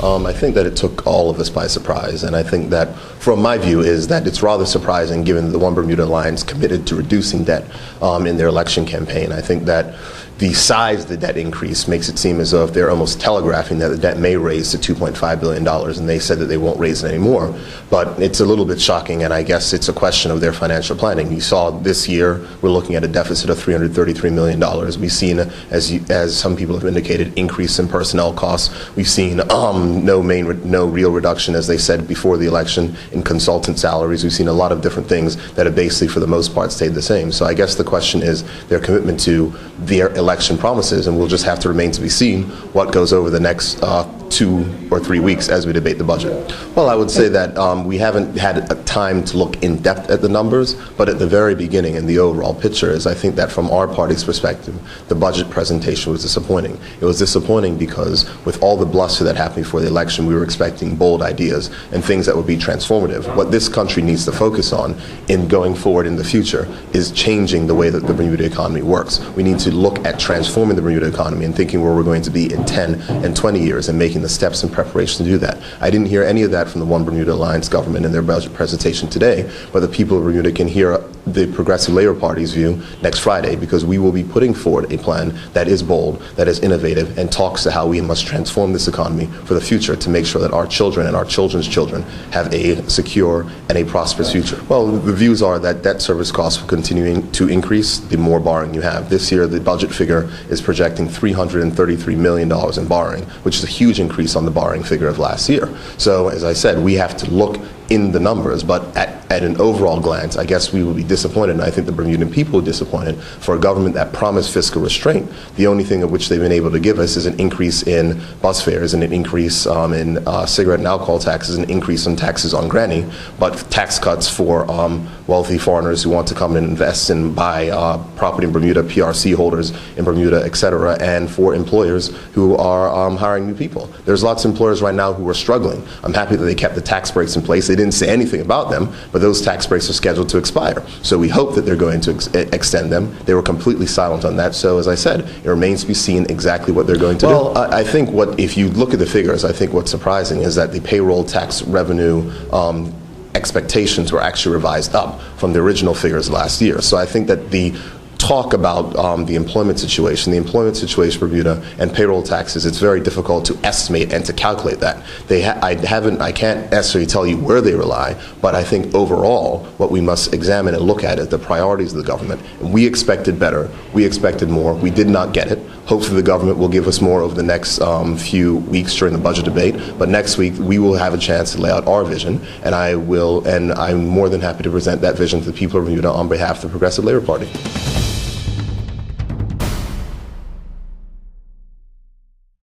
I think that it took all of us by surprise, and I think that, from my view, is that it's rather surprising given the One Bermuda Alliance committed to reducing debt in their election campaign. I think that the size of the debt increase makes it seem as though if they're almost telegraphing that the debt may raise to $2.5 billion, and they said that they won't raise it anymore. But it's a little bit shocking, and I guess it's a question of their financial planning. You saw this year, we're looking at a deficit of $333 million. We've seen, as some people have indicated, increase in personnel costs. We've seen no real reduction, as they said before the election, in consultant salaries. We've seen a lot of different things that have basically, for the most part, stayed the same. So I guess the question is their commitment to their election promises, and we'll just have to remain to be seen what goes over the next 2 or 3 weeks as we debate the budget. Well, I would say that we haven't had a time to look in depth at the numbers, but at the very beginning in the overall picture is I think that from our party's perspective, the budget presentation was disappointing. It was disappointing because with all the bluster that happened before the election, we were expecting bold ideas and things that would be transformative. What this country needs to focus on in going forward in the future is changing the way that the Bermuda economy works. We need to look at transforming the Bermuda economy and thinking where we're going to be in 10 and 20 years and making the steps in preparation to do that. I didn't hear any of that from the One Bermuda Alliance government in their budget presentation today, but the people of Bermuda can hear the Progressive Labour Party's view next Friday, because we will be putting forward a plan that is bold, that is innovative, and talks to how we must transform this economy for the future to make sure that our children and our children's children have a secure and a prosperous future. Well, the views are that debt service costs will continue to increase the more borrowing you have. This year, the budget figure is projecting $333 million in borrowing, which is a huge increase on the borrowing figure of last year. So, as I said, we have to look in the numbers, but at an overall glance, I guess we will be disappointed, and I think the Bermudan people are disappointed for a government that promised fiscal restraint. The only thing of which they've been able to give us is an increase in bus fares and an increase in cigarette and alcohol taxes, an increase in taxes on granny, but tax cuts for wealthy foreigners who want to come and invest and buy property in Bermuda, PRC holders in Bermuda, etc., and for employers who are hiring new people. There's lots of employers right now who are struggling. I'm happy that they kept the tax breaks in place. They didn't say anything about them, but those tax breaks are scheduled to expire. So we hope that they're going to extend them. They were completely silent on that. So as I said, it remains to be seen exactly what they're going to do. Well, I think if you look at the figures, I think what's surprising is that the payroll tax revenue expectations were actually revised up from the original figures last year. So I think that the talk about the employment situation for Bermuda and payroll taxes, it's very difficult to estimate and to calculate that. I can't necessarily tell you where they rely, but I think overall what we must examine and look at is the priorities of the government. We expected better, we expected more, we did not get it. Hopefully the government will give us more over the next few weeks during the budget debate, but next week we will have a chance to lay out our vision, and I'm more than happy to present that vision to the people of Bermuda on behalf of the Progressive Labour Party.